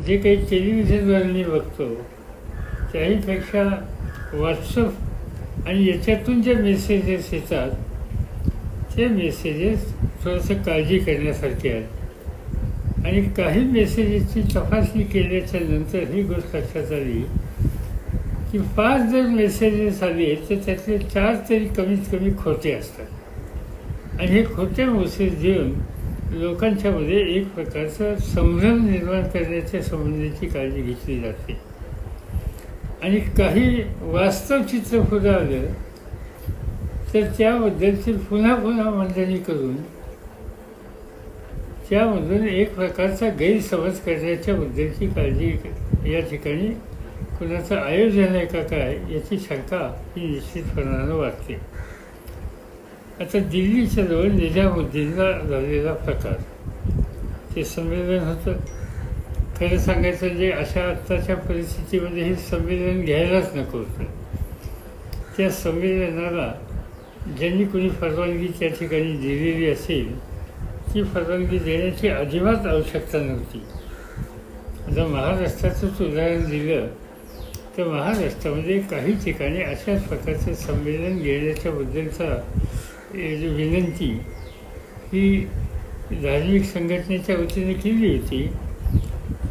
जे काही टेलिव्हिजनवर मी बघतो त्याहीपेक्षा व्हॉट्सअप आणि याच्यातून जे मेसेजेस येतात ते मेसेजेस थोडंसं काळजी करण्यासारखे आहेत. आणि काही मेसेजेसची तपासणी केल्याच्या नंतर ही गोष्ट लक्षात आली की 5 जर मेसेजेस आले तर त्यातले 4 तरी कमीत कमी खोटे असतात. आणि हे खोटे मेसेज देऊन लोकांच्यामध्ये एक प्रकारचा संभ्रम निर्माण करण्याच्या संबंधीची काळजी घेतली जाते. आणि काही वास्तव चित्र पुढे आलं तर त्याबद्दलची पुन्हा पुन्हा मांडणी करून त्यामधून एक प्रकारचा गैरसमज करण्याच्या बद्दलची काळजी या ठिकाणी कुणाचं आयोजन आहे का काय याची शंका ही निश्चितपणानं वाटते. आता दिल्लीच्या जवळ निजामुद्दीनला झालेला प्रकार, ते संमेलन होतं. खरं सांगायचं म्हणजे अशा आत्ताच्या परिस्थितीमध्ये हे संमेलन घ्यायलाच नको होतं. त्या संमेलनाला ज्यांनी कोणी परवानगी त्या ठिकाणी दिलेली असेल ती परवानगी देण्याची अजिबात आवश्यकता नव्हती. आता महाराष्ट्राचंच उदाहरण दिलं तर महाराष्ट्रामध्ये काही ठिकाणी अशाच प्रकारचं संमेलन घेण्याच्याबद्दलचा विनंती ही धार्मिक संघटनेच्या वतीने केली होती.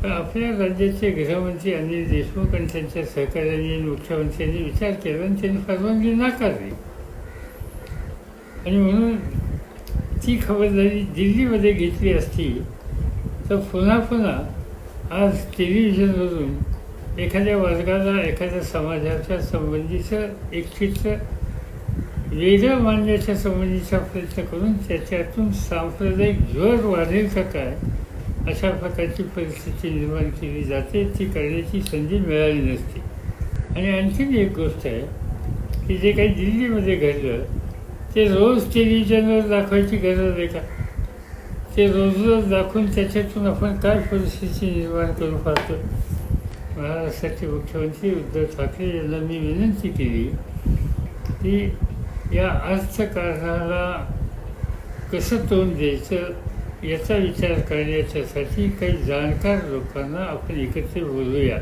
पण आपल्या राज्याचे गृहमंत्री अनिल देशमुख आणि त्यांच्या सहकार्याने मुख्यमंत्र्यांनी विचार केला आणि त्यांनी परवानगी नाकारली. आणि म्हणून ती खबरदारी दिल्लीमध्ये घेतली असती तर पुन्हा पुन्हा आज टेलिव्हिजनवरून एखाद्या वर्गाला एखाद्या समाजाच्या संबंधीचं एक चित्र वेगळं मांडण्याच्या संबंधीचा प्रयत्न करून त्याच्यातून सांप्रदायिक ज्वर वाढेल का काय अशा प्रकारची परिस्थिती निर्माण केली जाते. ती करण्याची संधी मिळाली नसते. आणि आणखीन एक गोष्ट आहे की जे काही दिल्लीमध्ये घडलं ते रोज टेलिव्हिजनवर दाखवायची गरज आहे का? ते रोज रोज दाखवून त्याच्यातून आपण काय परिस्थिती निर्माण करू पाहतो. महाराष्ट्राचे मुख्यमंत्री उद्धव ठाकरे यांना मी विनंती केली की या अर्थकारणाला कसं तोंड द्यायचं याचा विचार करण्याच्यासाठी काही जाणकार लोकांना आपण एकत्र बोलूया,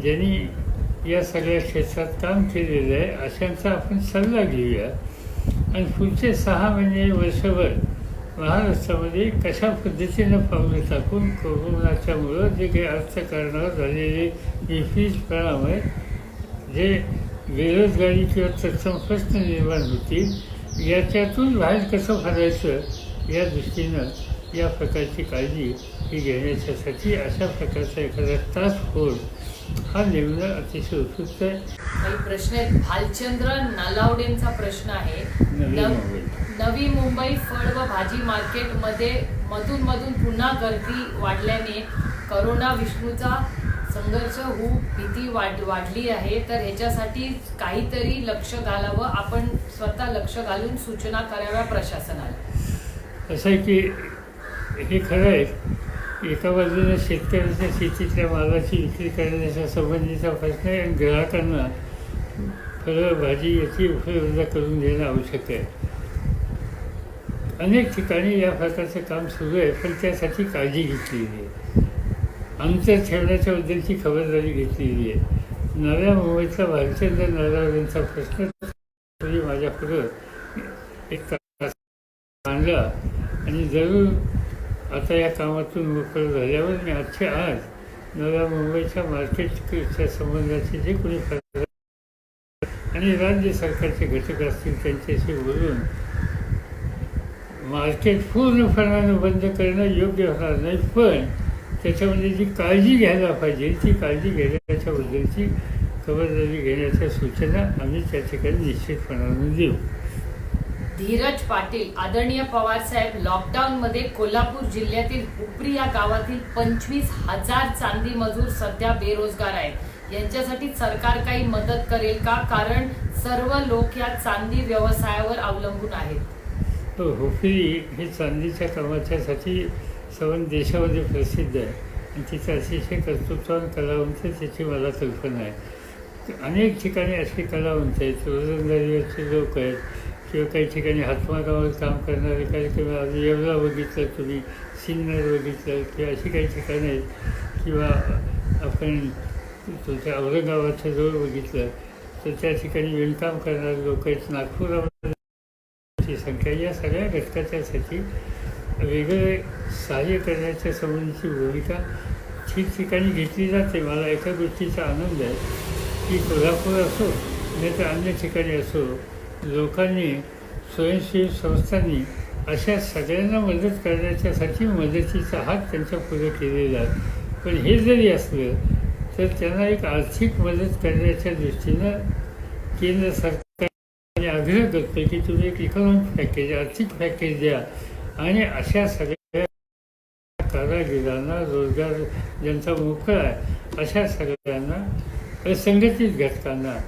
ज्यांनी या सगळ्या क्षेत्रात काम केलेलं आहे अशांचा आपण सल्ला घेऊया आणि पुढचे 6 महिने वर्षभर महाराष्ट्रामध्ये कशा पद्धतीनं पावलं टाकून कोरोनाच्यामुळं जे काही अर्थकारणावर झालेले विपरीत परिणाम आहेत, जे बेरोजगारी किंवा तत्सम प्रश्न निर्माण होतील याच्यातून बाहेर कसं काढायचं या दृष्टीनं या प्रकारची काळजी ही घेण्याच्यासाठी अशा प्रकारचा एखादा टास्क फोर्स हा नेमणं अतिशय उपयुक्त आहे. काही प्रश्न आहेत. भालचंद्र नालावडेंचा प्रश्न आहे. नवी मुंबई फळ व भाजी मार्केटमध्ये मधून पुन्हा गर्दी वाढल्याने करोना विषाणूचा संघर्ष होऊ भीती वाढली आहे. तर ह्याच्यासाठी काहीतरी लक्ष घालावं, आपण स्वतः लक्ष घालून सूचना कराव्या प्रशासनाला. असं आहे की हे खरं आहे. एका बाजूने शेतकऱ्याच्या शेतीतल्या मालाची विक्री करण्याच्या संबंधीचा प्रश्न आहे आणि ग्राहकांना फळं भाजी याची उपलब्ध करून देणं आवश्यक आहे. अनेक ठिकाणी या प्रकारचं काम सुरू आहे, पण त्यासाठी काळजी घेतलेली आहे. अंतर ठेवण्याच्या बद्दलची खबरदारी घेतलेली आहे. नव्या मुंबईतला भालचंद्र नालावडेंचा प्रश्न तरी माझ्यापुढं एक तास आणला आणि जरूर आता या कामातून मोकळं झाल्यावर मी आजच्या आज नव्या मुंबईच्या मार्केटच्या संबंधाचे जे कोणी आणि राज्य सरकारचे घटक असतील त्यांच्याशी बोलून मार्केट पूर्णपणानं बंद करणं योग्य होणार नाही, पण त्याच्यामध्ये जी काळजी घ्यायला पाहिजे ती काळजी घेण्याच्याबद्दलची खबरदारी घेण्याच्या सूचना आम्ही त्या ठिकाणी निश्चितपणानं देऊ. धीरज पाटील, आदरणीय पवार साहेब, लॉकडाऊनमध्ये कोल्हापूर जिल्ह्यातील उपरी या गावातील 25,000 चांदी मजूर सध्या बेरोजगार आहेत. यांच्यासाठी सरकार काही मदत करेल का? कारण सर्व लोक या चांदी व्यवसायावर अवलंबून आहेत. हुपरी हे चांदीच्या कामाच्यासाठी संपूर्ण देशामध्ये प्रसिद्ध आहे आणि तिथं अतिशय कर्तृत्वान कलावंत त्याची मला कल्पना आहे. अनेक ठिकाणी असे कलावंत आहेत, रोजंदारीवरचे लोक आहेत किंवा काही ठिकाणी हातमागावर काम करणारे कार्यक्रम आज येवला बघितलं तुम्ही, सिन्नर बघितलं किंवा अशी काही ठिकाणं आहेत किंवा आपण तुमच्या औरंगाबादच्या जवळ बघितलं तर त्या ठिकाणी विणकाम करणारे लोक आहेत. नागपुरामध्ये संख्या या सगळ्या घटकाच्यासाठी वेगळे सहाय्य करण्याच्या संबंधीची भूमिका ठिकठिकाणी घेतली जाते. मला एका गोष्टीचा आनंद आहे की कोल्हापूर असो नाही तर अन्य ठिकाणी असो, लोकांनी स्वयंसेवी संस्थांनी अशा सगळ्यांना मदत करण्याच्यासाठी मदतीचा हात त्यांच्या पुढे केलेला आहे. पण हे जरी असलं तर त्यांना एक आर्थिक मदत करण्याच्या दृष्टीनं केंद्र सरकारने आग्रह करतो की तुम्ही एक इकॉनॉमिक पॅकेज, आर्थिक पॅकेज द्या आणि अशा सगळ्या कारागिरांना रोजगार ज्यांचा मोकळा आहे अशा सगळ्यांना असंघटित घटकांना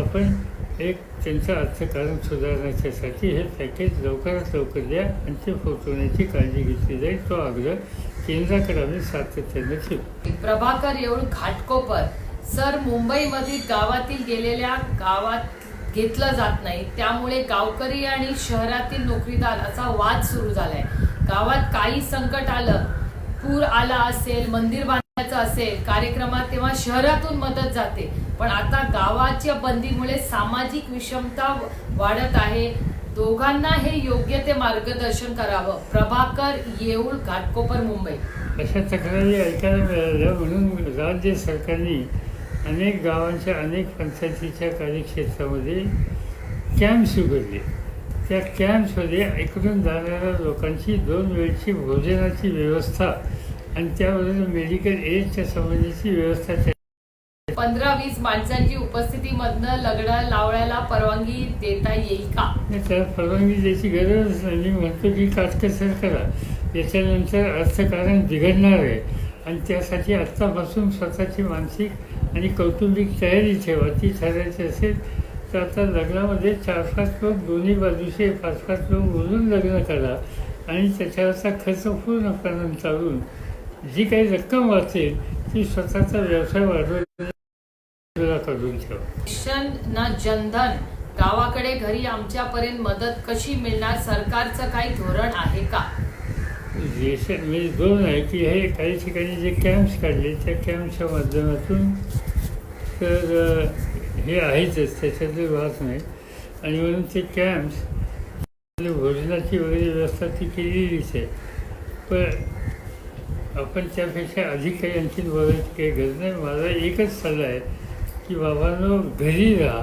आपण एक त्यांचं अर्थकारण सुधारण्याच्यासाठी हे पॅकेज लवकरात लवकर द्या आणि ते पोहोचवण्याची काळजी घेतली जाईल. तो आग्रह केंद्राकडे आम्ही सातत्याने ठेवू. प्रभाकर येऊळ घाटकोपर सर, मुंबईमधील गावातील गेलेल्या गावात घेतलं जात नाही, त्यामुळे गावकरी आणि शहरातील नोकरीदार असा वाद सुरू झालाय. गावात काही संकट आलं, पूर आला असेल, मंदिर बांधायचं असेल कार्यक्रमात, तेव्हा शहरातून मदत जाते. पण आता गावाच्या बंदीमुळे सामाजिक विषमता वाढत आहे. दोघांना हे योग्य ते मार्गदर्शन करावं. प्रभाकर येऊळ घाटकोपर मुंबई. अशा तक्रारी ऐकायला मिळाल्या म्हणून राज्य सरकारने अनेक गावांच्या अनेक पंचायतीच्या कार्यक्षेत्रामध्ये कॅम्प्स उघडले. त्या कॅम्प्समध्ये इकडून जाणाऱ्या लोकांची 2 वेळची भोजनाची व्यवस्था आणि त्याबरोबर मेडिकल एडच्या संबंधीची व्यवस्था 15-20 माणसांची उपस्थितीमधनं लग्न लावण्याला परवानगी देता येईल का? त्याला परवानगी द्यायची गरज नाही. मी म्हणतो की काटकसर करा, याच्यानंतर अर्थकारण बिघडणार आहे आणि त्यासाठी आत्तापासून स्वतःची मानसिक आणि कौटुंबिक तयारी ठेवा. ती ठरायची असेल तर आता लग्नामध्ये 4-5 लोक दोन्ही बाजूचे 5-5 लोक बोलून लग्न करा आणि त्याच्यावरचा खर्च पूर्णपणे चालून जी काही रक्कम वाचेल ती स्वतःचा व्यवसाय वाढवण्याला करून ठेवा. ना जनधन गावाकडे घरी आमच्यापर्यंत मदत कशी मिळणार? सरकारचं काही धोरण आहे का? रेशन म्हणजे 2 आहे की हे काही ठिकाणी जे कॅम्प्स काढले त्या कॅम्पच्या माध्यमातून तर हे आहेतच, त्याच्यातले वाद नाही. आणि म्हणून ते कॅम्प्स भोजनाची वगैरे व्यवस्था ती केलेलीच आहे. पण आपण त्यापेक्षा अधिक काही आणखी बोलायची काही गरज नाही. माझा एकच सल्ला आहे की बाबांनो, घरी राहा.